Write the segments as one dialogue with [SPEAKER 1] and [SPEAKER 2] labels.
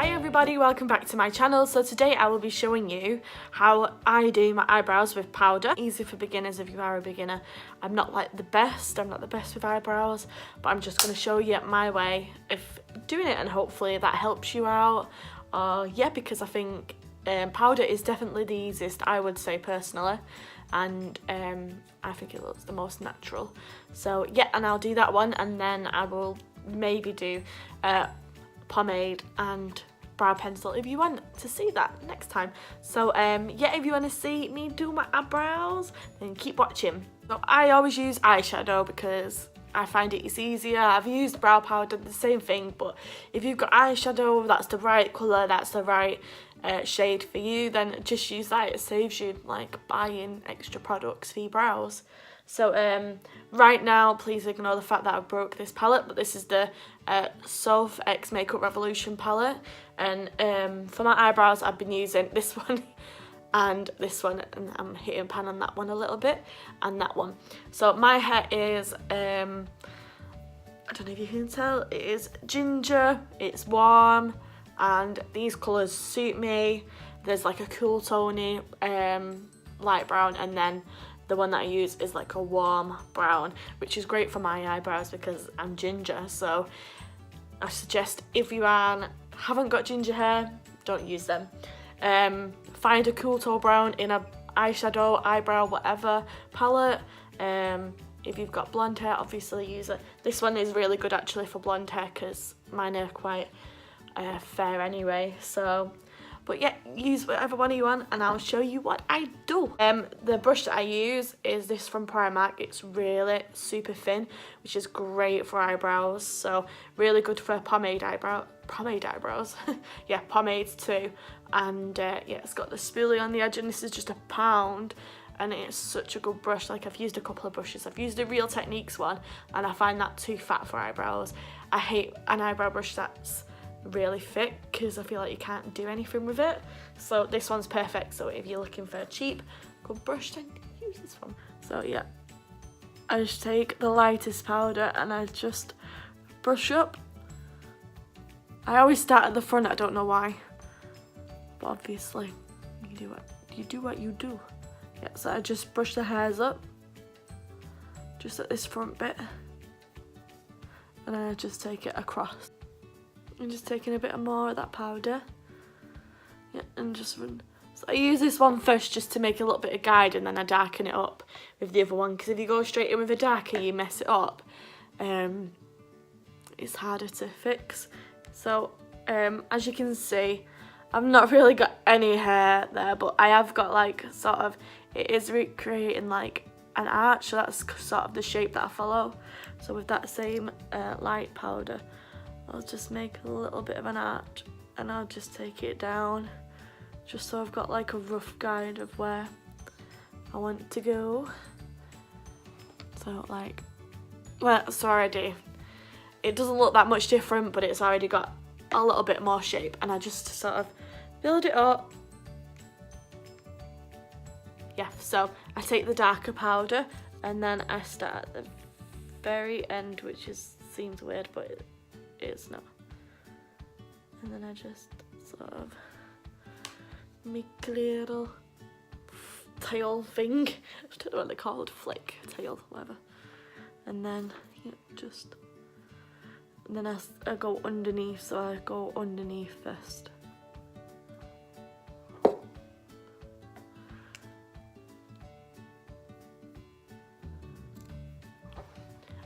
[SPEAKER 1] Hi everybody, welcome back to my channel. So today I will be showing you how I do my eyebrows with powder. Easy for beginners if you are a beginner. I'm not the best with eyebrows, but I'm just going to show you my way of doing it, and hopefully that helps you out. Yeah, because I think powder is definitely the easiest, I would say personally, and I think it looks the most natural. So yeah, and I'll do that one, and then I will maybe do pomade and brow pencil if you want to see that next time. So yeah, if you want to see me do my eyebrows, then keep watching. So I always use eyeshadow because I find it is easier. I've used brow powder, the same thing, but if you've got eyeshadow that's the right colour, that's the right shade for you, then just use that. It saves you buying extra products for your brows. So right now, please ignore the fact that I broke this palette, but this is the Sof X Makeup Revolution palette, and for my eyebrows I've been using this one and this one, and I'm hitting pan on that one a little bit, and that one. So my hair is, I don't know if you can tell, it is ginger, it's warm, and these colours suit me. There's like a cool tony light brown, and then the one that I use is like a warm brown, which is great for my eyebrows because I'm ginger. So I suggest if you haven't got ginger hair, don't use them. Find a cool tone brown in a eyeshadow, eyebrow, whatever palette. If you've got blonde hair, obviously use it. This one is really good actually for blonde hair because mine are quite fair anyway. So, but yeah, use whatever one you want, and I'll show you what I do. The brush that I use is this from Primark. It's really super thin, which is great for eyebrows. So really good for pomade eyebrows. Yeah, pomades too. And yeah, it's got the spoolie on the edge, and this is just £1, and it's such a good brush. I've used a couple of brushes. I've used a Real Techniques one, and I find that too fat for eyebrows. I hate an eyebrow brush that's really thick because I feel like you can't do anything with it. So this one's perfect. So if you're looking for a cheap good brush, then use this one. So yeah, I just take the lightest powder and I just brush up. I always start at the front, I don't know why, but obviously you do what you do. Yeah, so I just brush the hairs up just at this front bit, and then I just take it across. I'm just taking a bit more of that powder, yeah, and just run. So I use this one first just to make a little bit of guide, and then I darken it up with the other one, because if you go straight in with a darker you mess it up. It's harder to fix. So as you can see, I've not really got any hair there, but I have got it is recreating an arch, so that's sort of the shape that I follow. So with that same light powder, I'll just make a little bit of an arch, and I'll just take it down just so I've got a rough guide of where I want to go. So well, it's already, it doesn't look that much different, but it's already got a little bit more shape, and I just sort of build it up. Yeah, so I take the darker powder, and then I start at the very end, which seems weird, but it's not. And then I just sort of make a little tail thing. I don't know what they're called, flick, tail, whatever. And then yeah, and then I go underneath, so I go underneath first.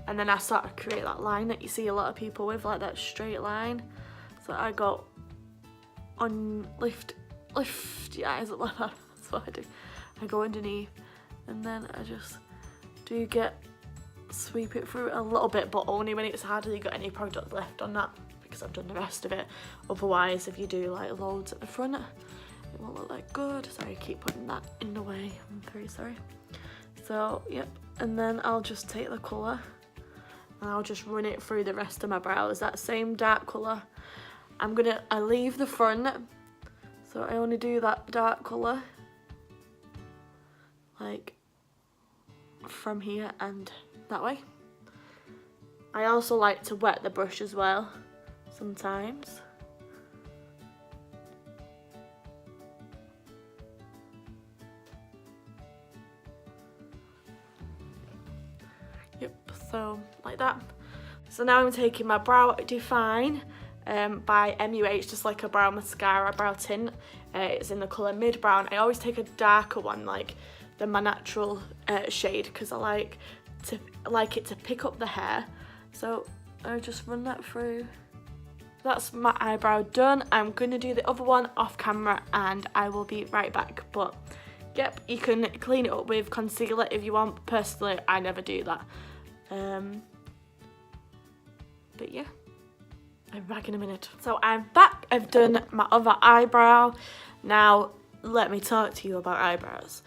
[SPEAKER 1] And then I sort of create that line that you see a lot of people with, like that straight line. So I go lift your eyes up like that. That's what I do. I go underneath, and then I just sweep it through a little bit, but only when it's hardly got any product left on that, because I've done the rest of it. Otherwise, if you do loads at the front, it won't look that good. Sorry, I keep putting that in the way. I'm very sorry. So yep, and then I'll just take the colour, and I'll just run it through the rest of my brows. That same dark colour. I leave the front, so I only do that dark colour, from here and that way. I also like to wet the brush as well, sometimes. So like that. So now I'm taking my Brow Define by MUH, just like a brow mascara, brow tint. It's in the colour Mid Brown. I always take a darker one, like than my natural shade, because I like it to pick up the hair. So I just run that through. That's my eyebrow done. I'm gonna do the other one off camera and I will be right back. But yep, you can clean it up with concealer if you want. Personally, I never do that. But yeah, I'm back in a minute. So I'm back. I've done my other eyebrow. Now let me talk to you about eyebrows.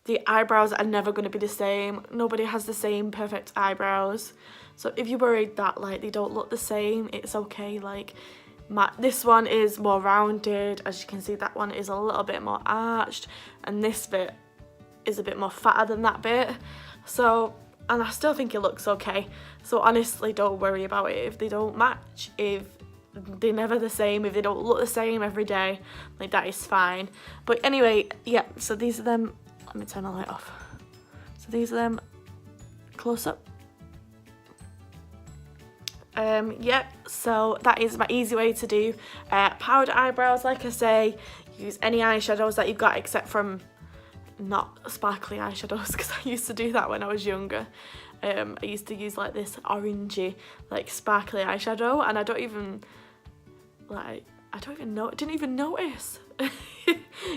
[SPEAKER 1] The eyebrows are never going to be the same. Nobody has the same perfect eyebrows. So if you're worried that like they don't look the same, it's okay. Like this one is more rounded. As you can see, that one is a little bit more arched, and this bit is a bit more fatter than that bit. So, and I still think it looks okay. So honestly, don't worry about it if they don't match, if they're never the same, if they don't look the same every day, like that is fine. But anyway, yeah, so these are them. Let me turn the light off. So these are them close up. Yeah, so that is my easy way to do powder eyebrows. Like I say, use any eyeshadows that you've got, except from not sparkly eyeshadows, because I used to do that when I was younger. I used to use like this orangey, like sparkly eyeshadow, and I don't even know, didn't even notice.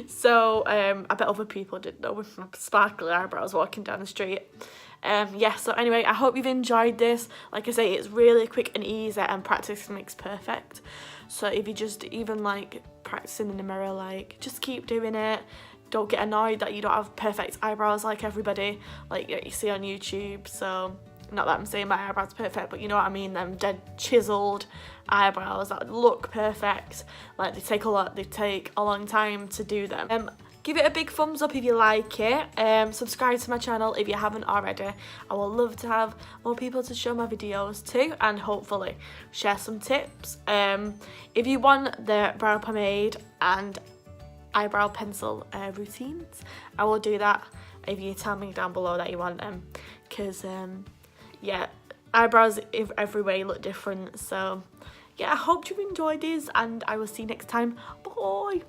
[SPEAKER 1] So I bet other people didn't know with my sparkly eyebrows walking down the street. Yeah, so anyway, I hope you've enjoyed this. Like I say, it's really quick and easy, and practice makes perfect. So if you just even like practicing in the mirror, like just keep doing it. Don't get annoyed that you don't have perfect eyebrows like everybody, like you see on YouTube. So not that I'm saying my eyebrows are perfect, but you know what I mean, them dead chiseled eyebrows that look perfect. Like they take a long time to do them. Give it a big thumbs up if you like it. Subscribe to my channel if you haven't already. I would love to have more people to show my videos to, and hopefully share some tips. If you want the brow pomade and eyebrow pencil routines, I will do that if you tell me down below that you want them, because yeah, eyebrows every way look different. So yeah, I hope you enjoyed this, and I will see you next time. Bye.